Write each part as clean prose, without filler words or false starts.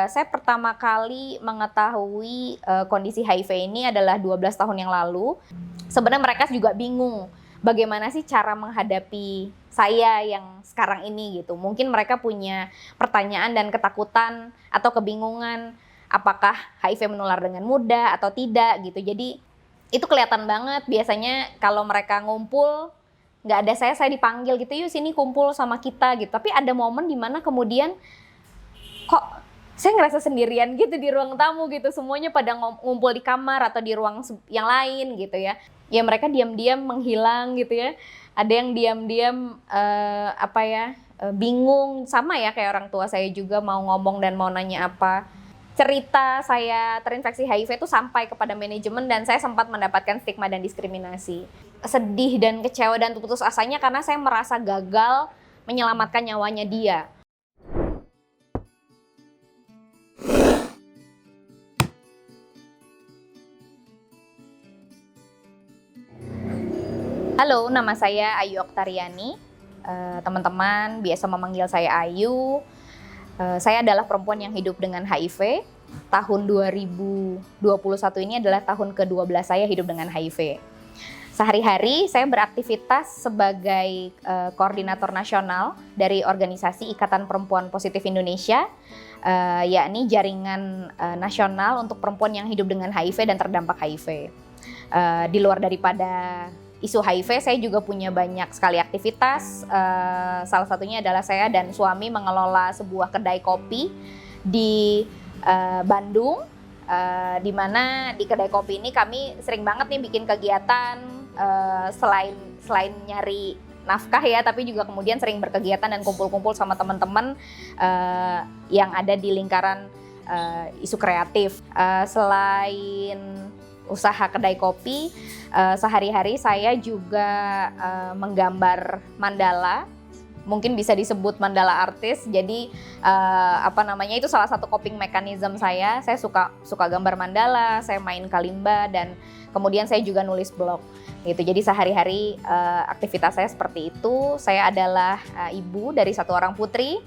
Saya pertama kali mengetahui kondisi HIV ini adalah 12 tahun yang lalu. Sebenarnya mereka juga bingung bagaimana sih cara menghadapi saya yang sekarang ini gitu. Mungkin mereka punya pertanyaan dan ketakutan atau kebingungan apakah HIV menular dengan mudah atau tidak gitu. Jadi itu kelihatan banget biasanya kalau mereka ngumpul nggak ada saya dipanggil gitu, yuk sini kumpul sama kita gitu. Tapi ada momen dimana kemudian kok saya ngerasa sendirian gitu di ruang tamu gitu, semuanya pada ngumpul di kamar atau di ruang yang lain gitu ya. Ya mereka diam-diam menghilang gitu ya. Ada yang diam-diam bingung, sama ya kayak orang tua saya juga mau ngomong dan mau nanya apa. Cerita saya terinfeksi HIV itu sampai kepada manajemen dan saya sempat mendapatkan stigma dan diskriminasi. Sedih dan kecewa dan putus asanya karena saya merasa gagal menyelamatkan nyawanya dia. Halo, nama saya Ayu Oktariani. Teman-teman biasa memanggil saya Ayu. Saya adalah perempuan yang hidup dengan HIV. Tahun 2021 ini adalah tahun ke-12 saya hidup dengan HIV. Sehari-hari saya beraktivitas sebagai koordinator nasional dari organisasi Ikatan Perempuan Positif Indonesia, yakni jaringan nasional untuk perempuan yang hidup dengan HIV dan terdampak HIV. Di luar daripada isu HIV, saya juga punya banyak sekali aktivitas. Salah satunya adalah saya dan suami mengelola sebuah kedai kopi di Bandung, di mana di kedai kopi ini kami sering banget nih bikin kegiatan selain nyari nafkah ya, tapi juga kemudian sering berkegiatan dan kumpul-kumpul sama teman-teman yang ada di lingkaran isu kreatif. Selain usaha kedai kopi, sehari-hari saya juga menggambar mandala, mungkin bisa disebut mandala artis. Jadi itu salah satu coping mechanism saya. Saya suka gambar mandala, saya main kalimba, dan kemudian saya juga nulis blog gitu. Jadi sehari-hari aktivitas saya seperti itu. Saya adalah ibu dari satu orang putri.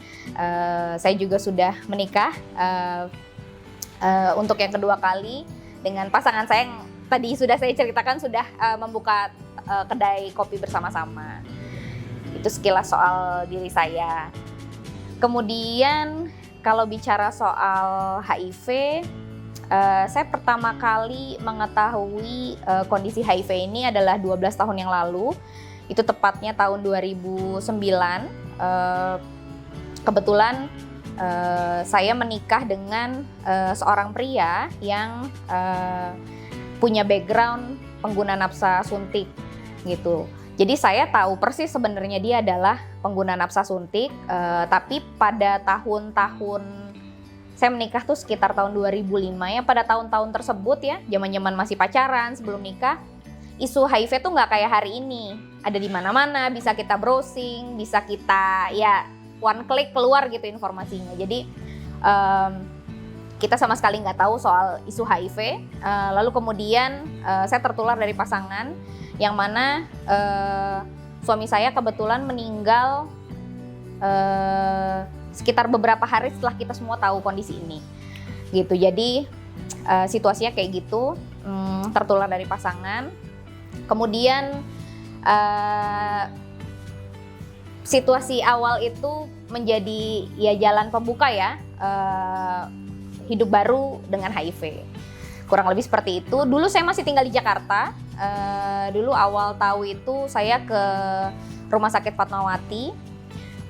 Saya juga sudah menikah untuk yang kedua kali dengan pasangan saya yang tadi sudah saya ceritakan, sudah membuka kedai kopi bersama-sama. Itu sekilas soal diri saya. Kemudian kalau bicara soal HIV, saya pertama kali mengetahui kondisi HIV ini adalah 12 tahun yang lalu. Itu tepatnya tahun 2009. Kebetulan saya menikah dengan seorang pria yang punya background pengguna nafsa suntik gitu. Jadi saya tahu persis sebenarnya dia adalah pengguna nafsa suntik, tapi pada tahun-tahun saya menikah tuh sekitar tahun 2005 ya, pada tahun-tahun tersebut ya, zaman-zaman masih pacaran sebelum nikah, isu HIV tuh nggak kayak hari ini. Ada di mana-mana, bisa kita browsing, bisa kita ya one click keluar gitu informasinya. Jadi kita sama sekali nggak tahu soal isu HIV. Lalu kemudian saya tertular dari pasangan yang mana suami saya kebetulan meninggal sekitar beberapa hari setelah kita semua tahu kondisi ini. Gitu. Jadi situasinya kayak gitu, tertular dari pasangan. Kemudian situasi awal itu menjadi ya jalan pembuka ya, hidup baru dengan HIV. Kurang lebih seperti itu. Dulu saya masih tinggal di Jakarta. Dulu awal tahu itu saya ke Rumah Sakit Fatmawati.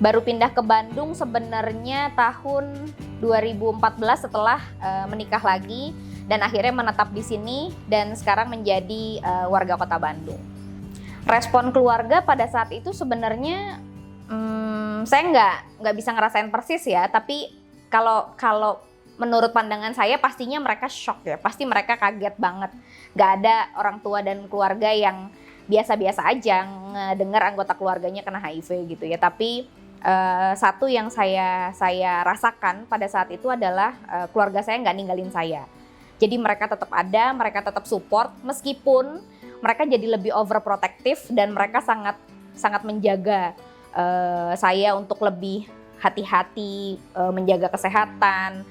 Baru pindah ke Bandung sebenarnya tahun 2014 setelah menikah lagi dan akhirnya menetap di sini dan sekarang menjadi warga Kota Bandung. Respon keluarga pada saat itu sebenarnya saya nggak bisa ngerasain persis ya, tapi kalau menurut pandangan saya pastinya mereka shock ya, pasti mereka kaget banget. Nggak ada orang tua dan keluarga yang biasa-biasa aja ngedengar anggota keluarganya kena HIV gitu ya. Tapi satu yang saya rasakan pada saat itu adalah keluarga saya nggak ninggalin saya. Jadi mereka tetap ada, mereka tetap support meskipun mereka jadi lebih overprotective dan mereka sangat menjaga saya untuk lebih hati-hati, menjaga kesehatan,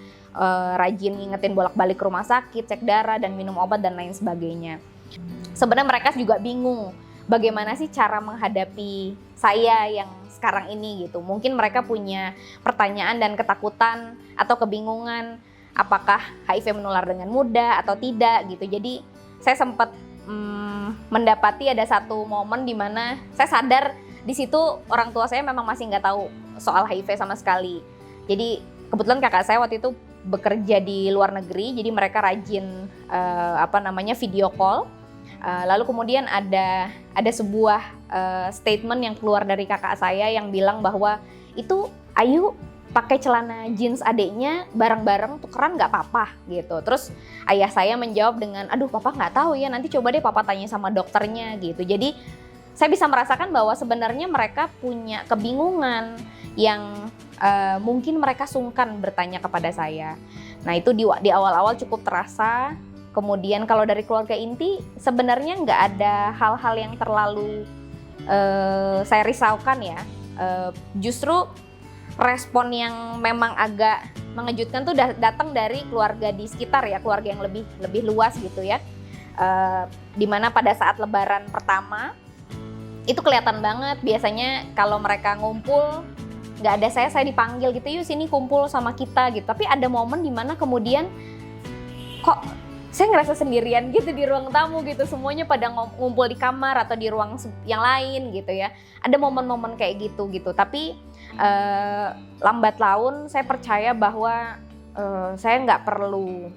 rajin ngingetin bolak-balik ke rumah sakit, cek darah dan minum obat dan lain sebagainya. Sebenarnya mereka juga bingung bagaimana sih cara menghadapi saya yang sekarang ini gitu. Mungkin mereka punya pertanyaan dan ketakutan atau kebingungan apakah HIV menular dengan mudah atau tidak gitu. Jadi saya sempat mendapati ada satu momen di mana saya sadar di situ orang tua saya memang masih nggak tahu soal HIV sama sekali. Jadi kebetulan kakak saya waktu itu bekerja di luar negeri, jadi mereka rajin video call. Lalu kemudian ada sebuah statement yang keluar dari kakak saya yang bilang bahwa itu Ayu pakai celana jeans adeknya bareng-bareng tukeran nggak apa-apa gitu. Terus ayah saya menjawab dengan, aduh papa nggak tahu ya, nanti coba deh papa tanya sama dokternya gitu. Jadi saya bisa merasakan bahwa sebenarnya mereka punya kebingungan yang mungkin mereka sungkan bertanya kepada saya. Nah itu di awal-awal cukup terasa. Kemudian kalau dari keluarga inti sebenarnya nggak ada hal-hal yang terlalu saya risaukan ya. Justru respon yang memang agak mengejutkan tuh datang dari keluarga di sekitar ya, keluarga yang lebih luas gitu ya. Dimana pada saat Lebaran pertama itu kelihatan banget, biasanya kalau mereka ngumpul nggak ada saya dipanggil gitu, yuk sini kumpul sama kita gitu. Tapi ada momen dimana kemudian kok saya ngerasa sendirian gitu di ruang tamu gitu, semuanya pada ngumpul di kamar atau di ruang yang lain gitu ya. Ada momen-momen kayak gitu. Tapi lambat laun saya percaya bahwa saya nggak perlu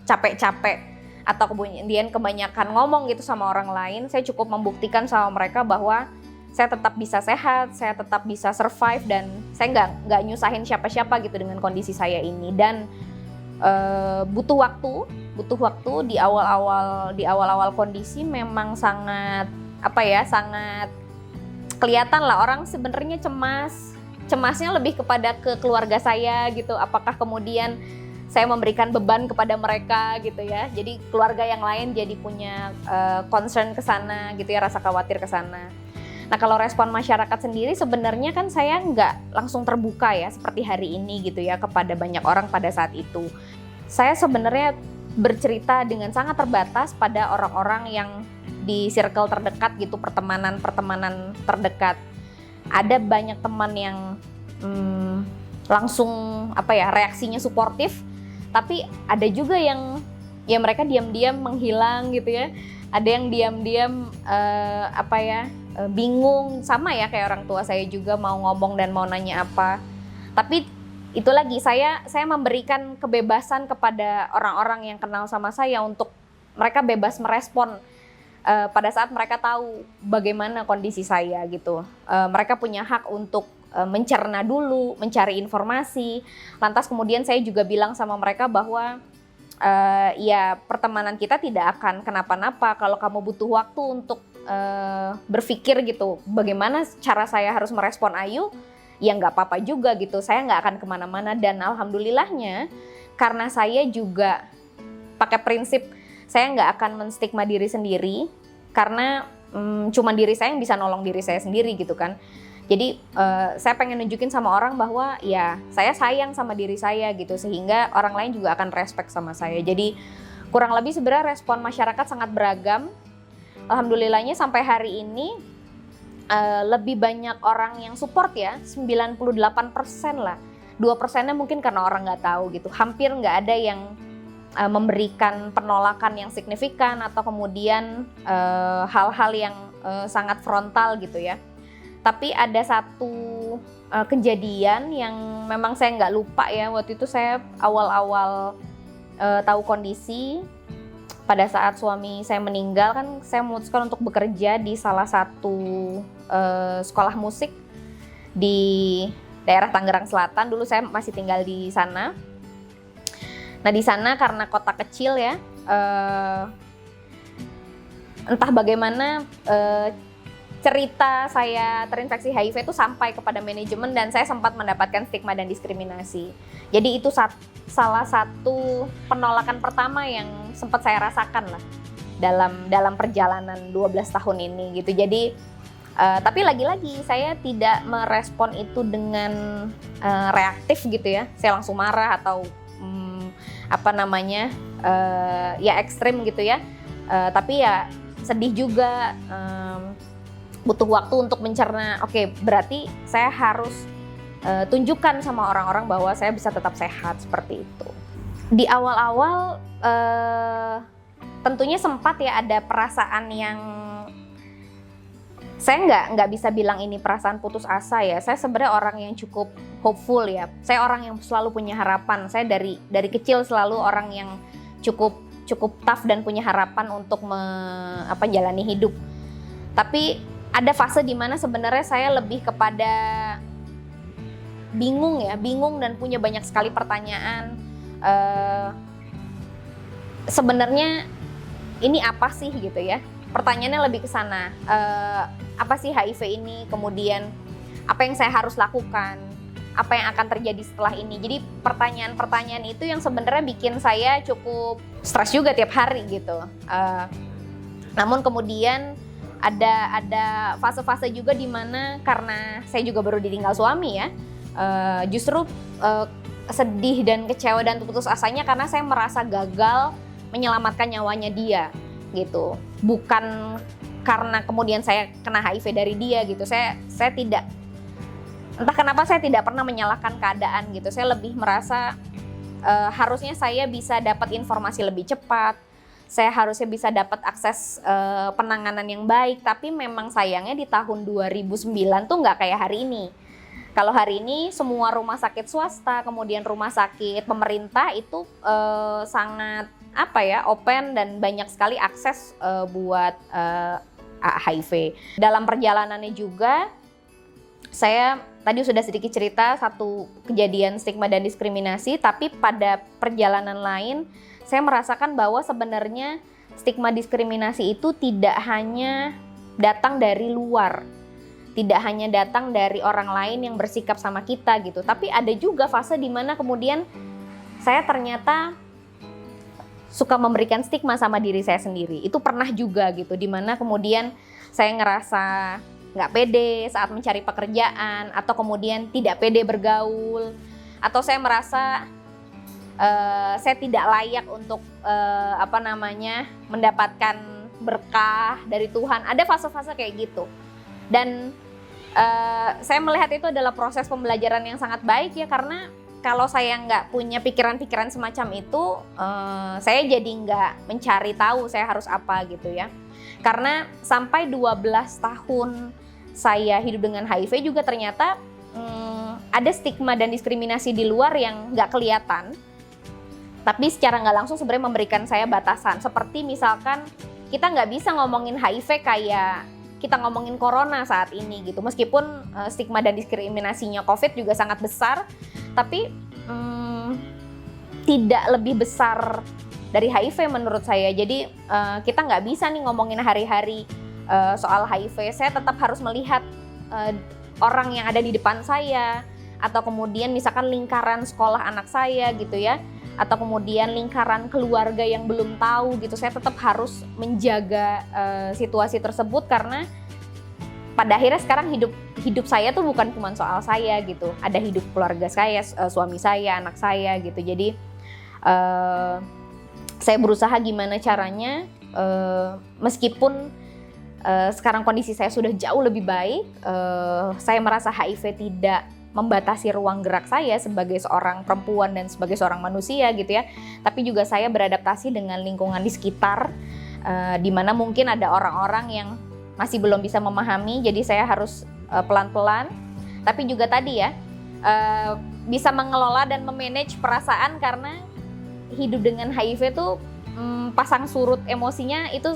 capek-capek atau kemudian kebanyakan ngomong gitu sama orang lain. Saya cukup membuktikan sama mereka bahwa saya tetap bisa sehat, saya tetap bisa survive, dan saya nggak nyusahin siapa-siapa gitu dengan kondisi saya ini. Dan butuh waktu di awal-awal kondisi memang sangat kelihatan lah orang sebenarnya cemasnya lebih kepada ke keluarga saya gitu. Apakah kemudian saya memberikan beban kepada mereka gitu ya. Jadi keluarga yang lain jadi punya concern ke sana gitu ya, rasa khawatir ke sana. Nah kalau respon masyarakat sendiri sebenarnya kan saya nggak langsung terbuka ya seperti hari ini gitu ya kepada banyak orang pada saat itu. Saya sebenarnya bercerita dengan sangat terbatas pada orang-orang yang di circle terdekat gitu, pertemanan terdekat. Ada banyak teman yang langsung reaksinya suportif, tapi ada juga yang ya mereka diam-diam menghilang gitu ya. Ada yang diam-diam bingung, sama ya kayak orang tua saya juga mau ngomong dan mau nanya apa. Tapi itu lagi saya memberikan kebebasan kepada orang-orang yang kenal sama saya untuk mereka bebas merespon pada saat mereka tahu bagaimana kondisi saya gitu. Mereka punya hak untuk mencerna dulu, mencari informasi. Lantas kemudian saya juga bilang sama mereka bahwa ya pertemanan kita tidak akan kenapa-napa. Kalau kamu butuh waktu untuk berpikir gitu, bagaimana cara saya harus merespon Ayu, ya nggak apa-apa juga gitu. Saya nggak akan kemana-mana, dan alhamdulillahnya karena saya juga pakai prinsip saya nggak akan menstigma diri sendiri, karena cuma diri saya yang bisa nolong diri saya sendiri gitu kan. Jadi saya pengen nunjukin sama orang bahwa ya saya sayang sama diri saya gitu, sehingga orang lain juga akan respect sama saya. Jadi kurang lebih sebenarnya respon masyarakat sangat beragam. Alhamdulillahnya sampai hari ini lebih banyak orang yang support ya, 98% lah. 2%-nya mungkin karena orang nggak tahu gitu. Hampir nggak ada yang memberikan penolakan yang signifikan atau kemudian hal-hal yang sangat frontal gitu ya. Tapi ada satu kejadian yang memang saya nggak lupa ya. Waktu itu saya awal-awal tahu kondisi pada saat suami saya meninggal, kan saya memutuskan untuk bekerja di salah satu sekolah musik di daerah Tangerang Selatan. Dulu saya masih tinggal di sana. Nah di sana karena kota kecil ya, entah bagaimana cerita saya terinfeksi HIV itu sampai kepada manajemen, dan saya sempat mendapatkan stigma dan diskriminasi. Jadi itu salah satu penolakan pertama yang sempat saya rasakan lah dalam perjalanan 12 tahun ini gitu. Jadi tapi lagi-lagi saya tidak merespon itu dengan reaktif gitu ya. Saya langsung marah atau ya ekstrim gitu ya. Tapi ya sedih juga, butuh waktu untuk mencerna. Oke, berarti saya harus tunjukkan sama orang-orang bahwa saya bisa tetap sehat seperti itu. Di awal-awal tentunya sempat ya ada perasaan yang saya nggak bisa bilang ini perasaan putus asa ya. Saya sebenarnya orang yang cukup hopeful ya. Saya orang yang selalu punya harapan. Saya dari kecil selalu orang yang cukup tough dan punya harapan untuk jalani hidup. Tapi ada fase di mana sebenarnya saya lebih kepada bingung dan punya banyak sekali pertanyaan. Sebenarnya ini apa sih gitu ya? Pertanyaannya lebih ke sana. Apa sih HIV ini? Kemudian apa yang saya harus lakukan? Apa yang akan terjadi setelah ini? Jadi pertanyaan-pertanyaan itu yang sebenarnya bikin saya cukup stres juga tiap hari gitu. Namun kemudian ada fase-fase juga di mana karena saya juga baru ditinggal suami ya. Justru sedih dan kecewa dan putus asanya karena saya merasa gagal menyelamatkan nyawanya dia gitu. Bukan karena kemudian saya kena HIV dari dia gitu. Saya tidak, entah kenapa saya tidak pernah menyalahkan keadaan gitu. Saya lebih merasa harusnya saya bisa dapat informasi lebih cepat. Saya harusnya bisa dapat akses penanganan yang baik. Tapi memang sayangnya di tahun 2009 tuh nggak kayak hari ini. Kalau hari ini semua rumah sakit swasta, kemudian rumah sakit pemerintah itu sangat open dan banyak sekali akses buat HIV. Dalam perjalanannya juga saya tadi sudah sedikit cerita satu kejadian stigma dan diskriminasi, tapi pada perjalanan lain saya merasakan bahwa sebenarnya stigma diskriminasi itu tidak hanya datang dari luar, tidak hanya datang dari orang lain yang bersikap sama kita gitu, tapi ada juga fase di mana kemudian saya ternyata suka memberikan stigma sama diri saya sendiri. Itu pernah juga gitu, di mana kemudian saya ngerasa nggak pede saat mencari pekerjaan, atau kemudian tidak pede bergaul, atau saya merasa saya tidak layak untuk mendapatkan berkah dari Tuhan. Ada fase-fase kayak gitu. Dan saya melihat itu adalah proses pembelajaran yang sangat baik ya, karena kalau saya nggak punya pikiran-pikiran semacam itu, saya jadi nggak mencari tahu saya harus apa gitu ya. Karena sampai 12 tahun saya hidup dengan HIV juga ternyata ada stigma dan diskriminasi di luar yang nggak kelihatan, tapi secara nggak langsung sebenarnya memberikan saya batasan. Seperti misalkan kita nggak bisa ngomongin HIV kayak kita ngomongin corona saat ini gitu. Meskipun stigma dan diskriminasinya COVID juga sangat besar, tapi tidak lebih besar dari HIV menurut saya. Jadi kita nggak bisa nih ngomongin hari-hari soal HIV. Saya tetap harus melihat orang yang ada di depan saya, atau kemudian misalkan lingkaran sekolah anak saya gitu ya, atau kemudian lingkaran keluarga yang belum tahu gitu. Saya tetap harus menjaga situasi tersebut, karena pada akhirnya sekarang hidup saya tuh bukan cuma soal saya gitu. Ada hidup keluarga saya, suami saya, anak saya gitu. Jadi saya berusaha gimana caranya, meskipun sekarang kondisi saya sudah jauh lebih baik, saya merasa HIV tidak membatasi ruang gerak saya sebagai seorang perempuan dan sebagai seorang manusia gitu ya. Tapi juga saya beradaptasi dengan lingkungan di sekitar, di mana mungkin ada orang-orang yang masih belum bisa memahami, jadi saya harus pelan-pelan. Tapi juga tadi ya, bisa mengelola dan memanage perasaan, karena hidup dengan HIV tuh pasang surut emosinya itu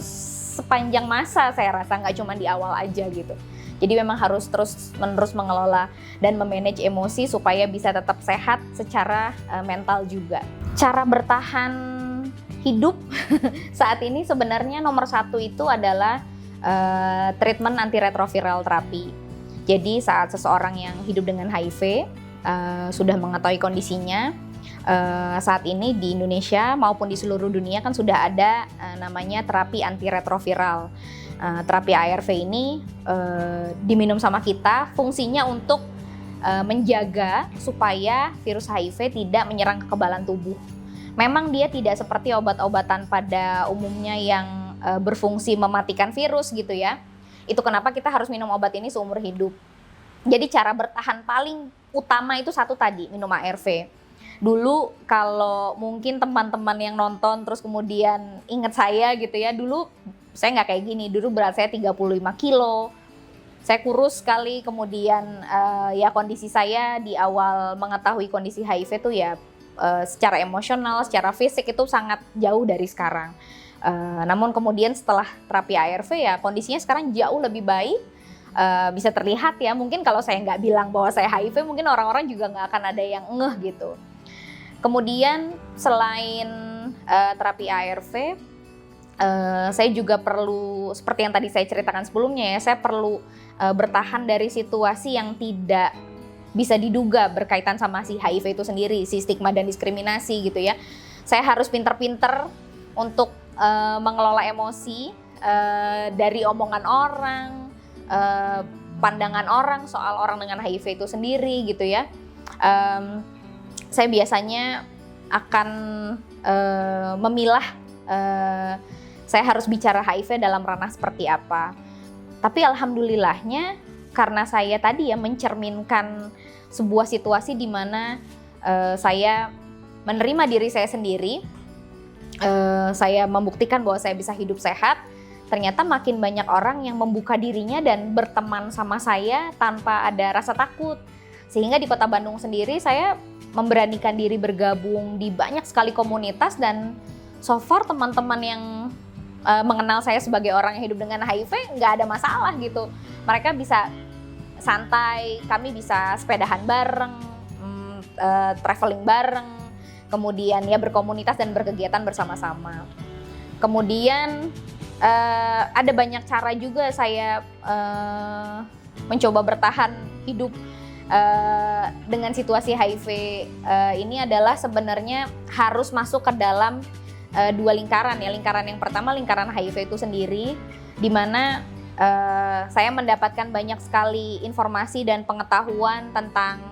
sepanjang masa, saya rasa nggak cuma di awal aja gitu. Jadi memang harus terus-menerus mengelola dan memanage emosi supaya bisa tetap sehat secara mental juga. Cara bertahan hidup saat ini sebenarnya nomor satu itu adalah treatment antiretroviral terapi. Jadi saat seseorang yang hidup dengan HIV sudah mengetahui kondisinya, saat ini di Indonesia maupun di seluruh dunia kan sudah ada namanya terapi antiretroviral. Terapi ARV ini diminum sama kita, fungsinya untuk menjaga supaya virus HIV tidak menyerang kekebalan tubuh. Memang dia tidak seperti obat-obatan pada umumnya yang berfungsi mematikan virus gitu ya. Itu kenapa kita harus minum obat ini seumur hidup. Jadi cara bertahan paling utama itu satu tadi, minum ARV. Dulu kalau mungkin teman-teman yang nonton terus kemudian ingat saya gitu ya, dulu saya nggak kayak gini, dulu berat saya 35 kilo. Saya kurus sekali, kemudian ya kondisi saya di awal mengetahui kondisi HIV itu ya secara emosional, secara fisik itu sangat jauh dari sekarang. Namun kemudian setelah terapi ARV ya kondisinya sekarang jauh lebih baik, bisa terlihat ya. Mungkin kalau saya nggak bilang bahwa saya HIV, mungkin orang-orang juga nggak akan ada yang ngeh gitu. Kemudian selain terapi ARV, saya juga perlu, seperti yang tadi saya ceritakan sebelumnya ya, saya perlu bertahan dari situasi yang tidak bisa diduga berkaitan sama si HIV itu sendiri, si stigma dan diskriminasi gitu ya. Saya harus pinter-pinter untuk mengelola emosi dari omongan orang, pandangan orang soal orang dengan HIV itu sendiri gitu ya. Saya biasanya akan memilah saya harus bicara HIV dalam ranah seperti apa. Tapi alhamdulillahnya karena saya tadi ya mencerminkan sebuah situasi di mana saya menerima diri saya sendiri, saya membuktikan bahwa saya bisa hidup sehat, ternyata makin banyak orang yang membuka dirinya dan berteman sama saya tanpa ada rasa takut. Sehingga di Kota Bandung sendiri saya memberanikan diri bergabung di banyak sekali komunitas dan so far teman-teman yang mengenal saya sebagai orang yang hidup dengan HIV nggak ada masalah gitu. Mereka bisa santai, kami bisa sepedahan bareng, traveling bareng, kemudian ya berkomunitas dan berkegiatan bersama-sama. Kemudian ada banyak cara juga saya mencoba bertahan hidup dengan situasi HIV ini adalah sebenarnya harus masuk ke dalam dua lingkaran ya. Lingkaran yang pertama lingkaran HIV itu sendiri, di mana saya mendapatkan banyak sekali informasi dan pengetahuan tentang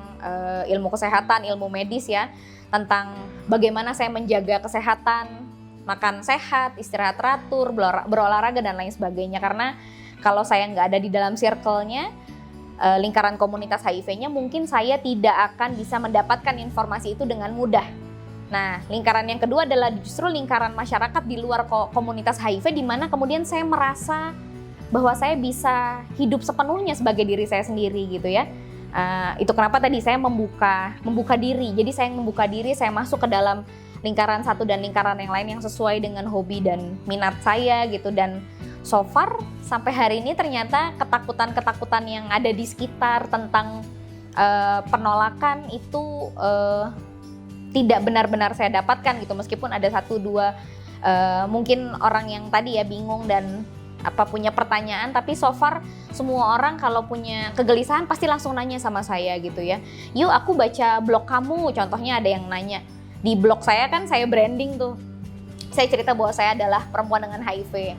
ilmu kesehatan, ilmu medis ya, tentang bagaimana saya menjaga kesehatan, makan sehat, istirahat teratur, berolahraga dan lain sebagainya. Karena kalau saya nggak ada di dalam circle-nya, lingkaran komunitas HIV-nya, mungkin saya tidak akan bisa mendapatkan informasi itu dengan mudah. Nah, lingkaran yang kedua adalah justru lingkaran masyarakat di luar komunitas HIV, di mana kemudian saya merasa bahwa saya bisa hidup sepenuhnya sebagai diri saya sendiri gitu ya. Itu kenapa tadi saya membuka diri. Jadi saya membuka diri, saya masuk ke dalam lingkaran satu dan lingkaran yang lain yang sesuai dengan hobi dan minat saya gitu. Dan so far sampai hari ini ternyata ketakutan-ketakutan yang ada di sekitar tentang penolakan itu tidak benar-benar saya dapatkan gitu. Meskipun ada satu dua mungkin orang yang tadi ya bingung dan punya pertanyaan, tapi so far semua orang kalau punya kegelisahan pasti langsung nanya sama saya gitu ya. Yuk aku baca blog kamu, contohnya ada yang nanya. Di blog saya kan saya branding tuh, saya cerita bahwa saya adalah perempuan dengan HIV.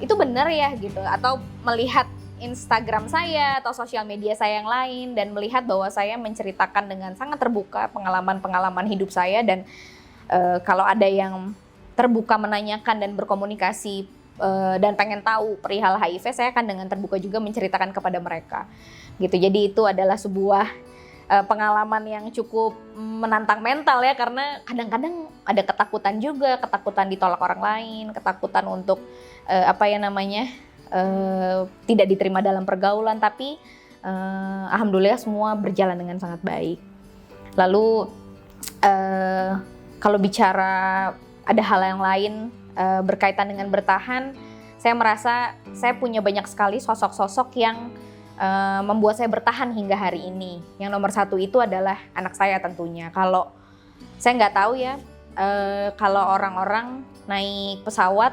Itu benar ya gitu, atau melihat Instagram saya atau sosial media saya yang lain dan melihat bahwa saya menceritakan dengan sangat terbuka pengalaman-pengalaman hidup saya. Dan kalau ada yang terbuka menanyakan dan berkomunikasi dan pengen tahu perihal HIV, saya akan dengan terbuka juga menceritakan kepada mereka gitu. Jadi itu adalah sebuah pengalaman yang cukup menantang mental ya, karena kadang-kadang ada ketakutan juga, ketakutan ditolak orang lain, ketakutan untuk tidak diterima dalam pergaulan, tapi alhamdulillah semua berjalan dengan sangat baik. Lalu kalau bicara ada hal yang lain berkaitan dengan bertahan, saya merasa saya punya banyak sekali sosok-sosok yang membuat saya bertahan hingga hari ini. Yang nomor satu itu adalah anak saya tentunya. Kalau saya nggak tahu ya, kalau orang-orang naik pesawat,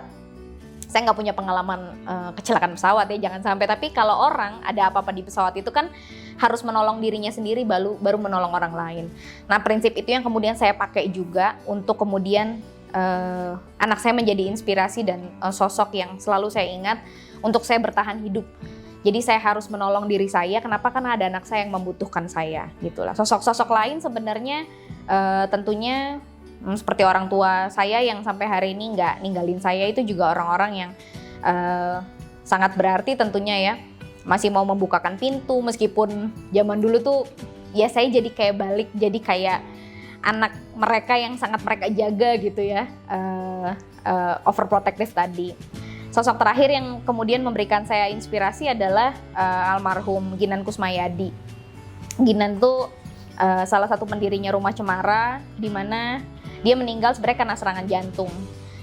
saya nggak punya pengalaman kecelakaan pesawat ya, jangan sampai. Tapi kalau orang ada apa-apa di pesawat itu kan harus menolong dirinya sendiri baru menolong orang lain. Nah, prinsip itu yang kemudian saya pakai juga untuk kemudian anak saya menjadi inspirasi dan sosok yang selalu saya ingat untuk saya bertahan hidup. Jadi saya harus menolong diri saya. Kenapa? Karena ada anak saya yang membutuhkan saya, gitulah. Sosok-sosok lain sebenarnya tentunya seperti orang tua saya yang sampai hari ini nggak ninggalin saya, itu juga orang-orang yang sangat berarti tentunya ya. Masih mau membukakan pintu meskipun zaman dulu tuh ya saya jadi kayak balik jadi kayak anak mereka yang sangat mereka jaga gitu ya, overprotective tadi. Sosok terakhir yang kemudian memberikan saya inspirasi adalah almarhum Ginan Kusmayadi. Ginan tuh salah satu pendirinya Rumah Cemara, di mana dia meninggal sebenarnya karena serangan jantung.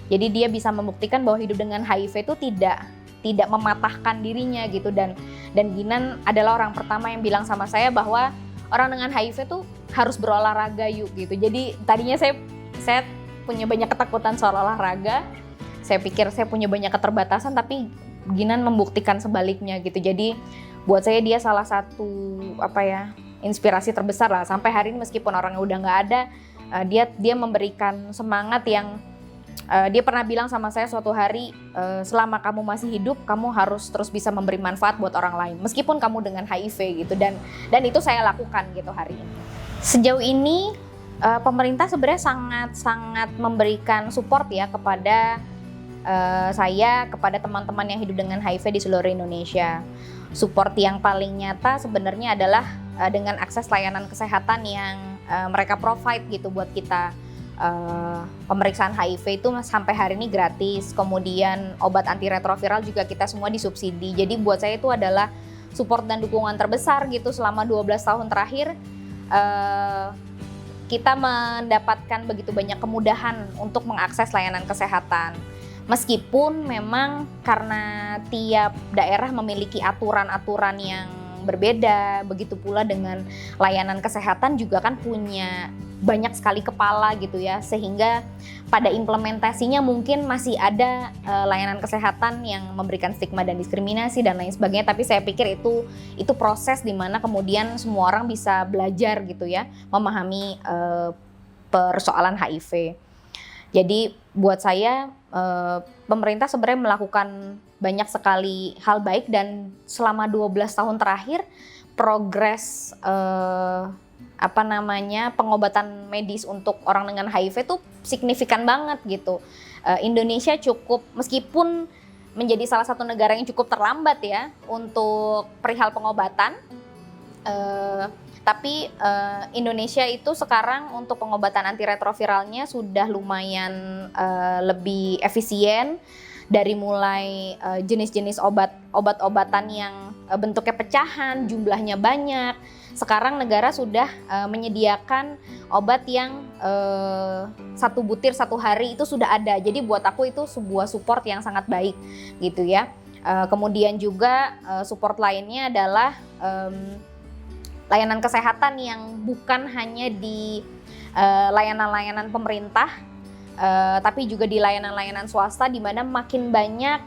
Jadi dia bisa membuktikan bahwa hidup dengan HIV itu tidak mematahkan dirinya gitu, dan Ginan adalah orang pertama yang bilang sama saya bahwa orang dengan HIV tuh harus berolahraga yuk gitu. Jadi tadinya saya punya banyak ketakutan soal olahraga. Saya pikir saya punya banyak keterbatasan, tapi Ginan membuktikan sebaliknya gitu. Jadi buat saya dia salah satu inspirasi terbesar lah sampai hari ini, meskipun orangnya udah nggak ada. Dia memberikan semangat yang dia pernah bilang sama saya suatu hari, selama kamu masih hidup, kamu harus terus bisa memberi manfaat buat orang lain, meskipun kamu dengan HIV gitu. Dan itu saya lakukan gitu hari ini. Sejauh ini pemerintah sebenarnya sangat memberikan support ya kepada saya, kepada teman-teman yang hidup dengan HIV di seluruh Indonesia. Support yang paling nyata sebenarnya adalah dengan akses layanan kesehatan yang mereka provide gitu buat kita. Pemeriksaan HIV itu sampai hari ini gratis, kemudian obat antiretroviral juga kita semua disubsidi. Jadi buat saya itu adalah support dan dukungan terbesar gitu selama 12 tahun terakhir. Kita mendapatkan begitu banyak kemudahan untuk mengakses layanan kesehatan. Meskipun memang karena tiap daerah memiliki aturan-aturan yang berbeda, begitu pula dengan layanan kesehatan juga kan punya banyak sekali kepala gitu ya, sehingga pada implementasinya mungkin masih ada layanan kesehatan yang memberikan stigma dan diskriminasi dan lain sebagainya. Tapi saya pikir itu proses di mana kemudian semua orang bisa belajar gitu ya, memahami persoalan HIV. Jadi buat saya pemerintah sebenarnya melakukan banyak sekali hal baik, dan selama 12 tahun terakhir progres pengobatan medis untuk orang dengan HIV itu signifikan banget gitu. Indonesia cukup, meskipun menjadi salah satu negara yang cukup terlambat ya untuk perihal pengobatan, tapi Indonesia itu sekarang untuk pengobatan antiretroviralnya sudah lumayan lebih efisien. Dari mulai jenis-jenis obat-obatan yang bentuknya pecahan, jumlahnya banyak. Sekarang negara sudah menyediakan obat yang 1 butir 1 hari itu sudah ada. Jadi buat aku itu sebuah support yang sangat baik gitu ya. Kemudian juga support lainnya adalah layanan kesehatan yang bukan hanya di layanan-layanan pemerintah, tapi juga di layanan-layanan swasta, di mana makin banyak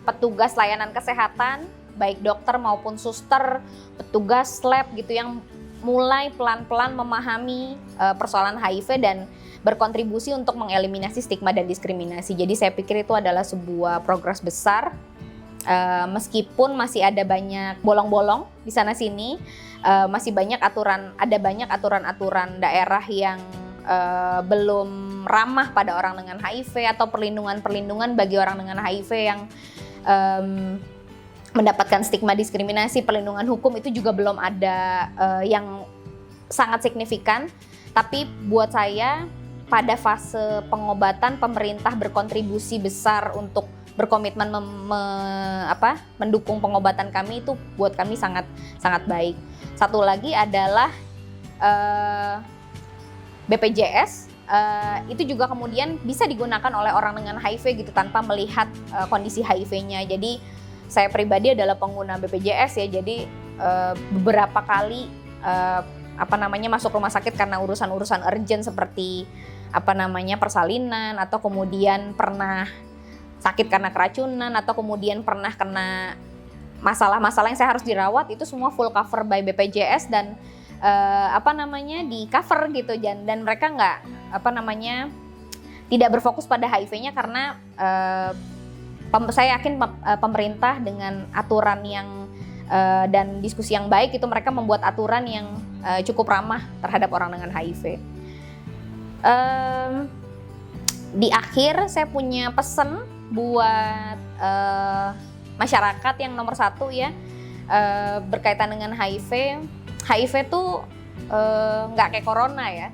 petugas layanan kesehatan, baik dokter maupun suster, petugas lab gitu yang mulai pelan-pelan memahami persoalan HIV dan berkontribusi untuk mengeliminasi stigma dan diskriminasi. Jadi saya pikir itu adalah sebuah progres besar, meskipun masih ada banyak bolong-bolong di sana-sini, masih banyak aturan-aturan daerah yang belum ramah pada orang dengan HIV, atau perlindungan bagi orang dengan HIV yang mendapatkan stigma diskriminasi. Perlindungan hukum itu juga belum ada yang sangat signifikan. Tapi buat saya pada fase pengobatan pemerintah berkontribusi besar untuk berkomitmen mendukung pengobatan kami, itu buat kami sangat baik. Satu lagi adalah BPJS, itu juga kemudian bisa digunakan oleh orang dengan HIV gitu tanpa melihat kondisi HIV-nya. Jadi saya pribadi adalah pengguna BPJS ya, jadi beberapa kali masuk rumah sakit karena urusan-urusan urgent seperti persalinan, atau kemudian pernah sakit karena keracunan, atau kemudian pernah kena masalah-masalah yang saya harus dirawat, itu semua full cover by BPJS dan di cover gitu, dan mereka nggak tidak berfokus pada HIV-nya karena saya yakin pemerintah dengan aturan yang dan diskusi yang baik itu mereka membuat aturan yang cukup ramah terhadap orang dengan HIV. Em, di akhir saya punya pesan buat masyarakat yang nomor satu ya, berkaitan dengan HIV. HIV tuh nggak kayak corona ya.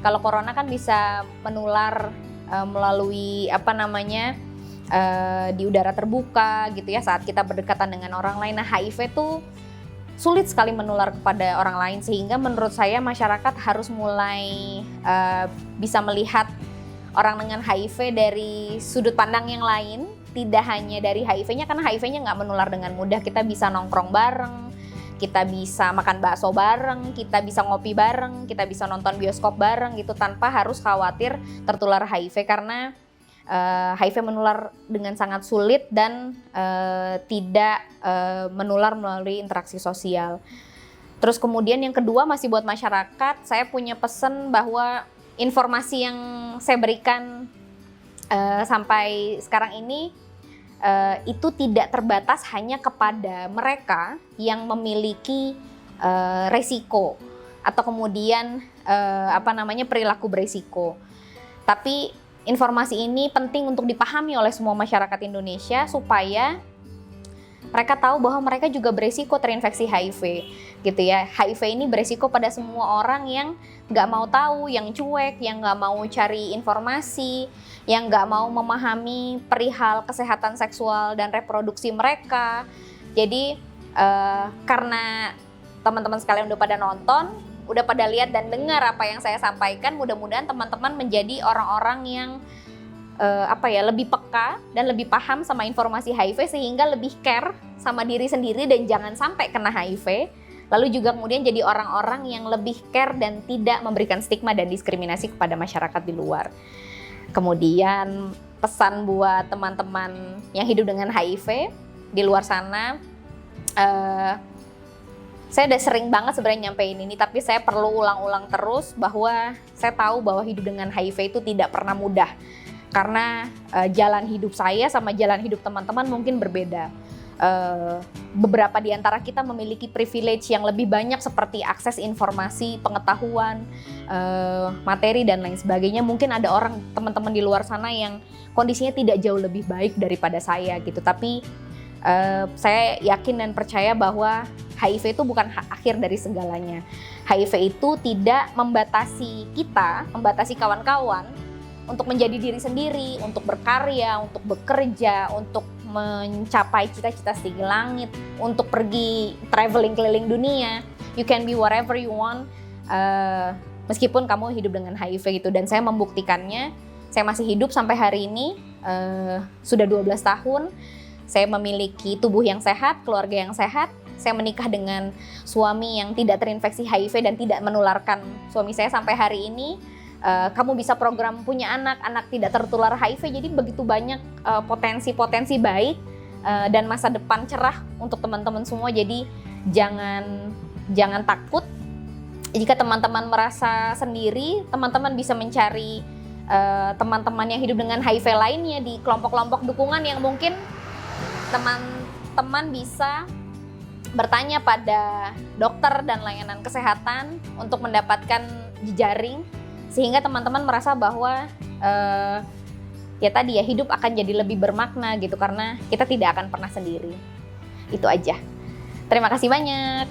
Kalau corona kan bisa menular melalui di udara terbuka gitu ya, saat kita berdekatan dengan orang lain. Nah, HIV tuh sulit sekali menular kepada orang lain, sehingga menurut saya masyarakat harus mulai bisa melihat orang dengan HIV dari sudut pandang yang lain, tidak hanya dari HIV-nya, karena HIV-nya nggak menular dengan mudah. Kita bisa nongkrong bareng, kita bisa makan bakso bareng, kita bisa ngopi bareng, kita bisa nonton bioskop bareng gitu tanpa harus khawatir tertular HIV, karena HIV menular dengan sangat sulit dan tidak menular melalui interaksi sosial. Terus kemudian yang kedua masih buat masyarakat, saya punya pesan bahwa informasi yang saya berikan sampai sekarang ini itu tidak terbatas hanya kepada mereka yang memiliki resiko atau kemudian perilaku beresiko. Tapi informasi ini penting untuk dipahami oleh semua masyarakat Indonesia supaya mereka tahu bahwa mereka juga beresiko terinfeksi HIV gitu ya. HIV ini beresiko pada semua orang yang nggak mau tahu, yang cuek, yang nggak mau cari informasi, yang nggak mau memahami perihal kesehatan seksual dan reproduksi mereka. Jadi karena teman-teman sekalian udah pada nonton, udah pada lihat dan dengar apa yang saya sampaikan, mudah-mudahan teman-teman menjadi orang-orang yang lebih peka dan lebih paham sama informasi HIV, sehingga lebih care sama diri sendiri dan jangan sampai kena HIV. Lalu juga kemudian jadi orang-orang yang lebih care dan tidak memberikan stigma dan diskriminasi kepada masyarakat di luar. Kemudian pesan buat teman-teman yang hidup dengan HIV di luar sana, saya udah sering banget sebenarnya nyampein ini, tapi saya perlu ulang-ulang terus bahwa saya tahu bahwa hidup dengan HIV itu tidak pernah mudah. Karena jalan hidup saya sama jalan hidup teman-teman mungkin berbeda. Beberapa di antara kita memiliki privilege yang lebih banyak seperti akses informasi, pengetahuan, materi dan lain sebagainya. Mungkin ada orang, teman-teman di luar sana yang kondisinya tidak jauh lebih baik daripada saya gitu. Tapi saya yakin dan percaya bahwa HIV itu bukan akhir dari segalanya. HIV itu tidak membatasi kita, membatasi kawan-kawan untuk menjadi diri sendiri, untuk berkarya, untuk bekerja, untuk mencapai cita-cita setinggi langit, untuk pergi traveling keliling dunia. You can be whatever you want, meskipun kamu hidup dengan HIV gitu. Dan saya membuktikannya, saya masih hidup sampai hari ini, sudah 12 tahun. Saya memiliki tubuh yang sehat, keluarga yang sehat. Saya menikah dengan suami yang tidak terinfeksi HIV dan tidak menularkan suami saya sampai hari ini. Kamu bisa program punya anak tidak tertular HIV. Jadi begitu banyak potensi-potensi baik dan masa depan cerah untuk teman-teman semua. Jadi jangan takut. Jika teman-teman merasa sendiri, teman-teman bisa mencari teman-teman yang hidup dengan HIV lainnya di kelompok-kelompok dukungan yang mungkin teman-teman bisa bertanya pada dokter dan layanan kesehatan untuk mendapatkan jejaring, sehingga teman-teman merasa bahwa hidup akan jadi lebih bermakna gitu, karena kita tidak akan pernah sendiri. Itu aja. Terima kasih banyak.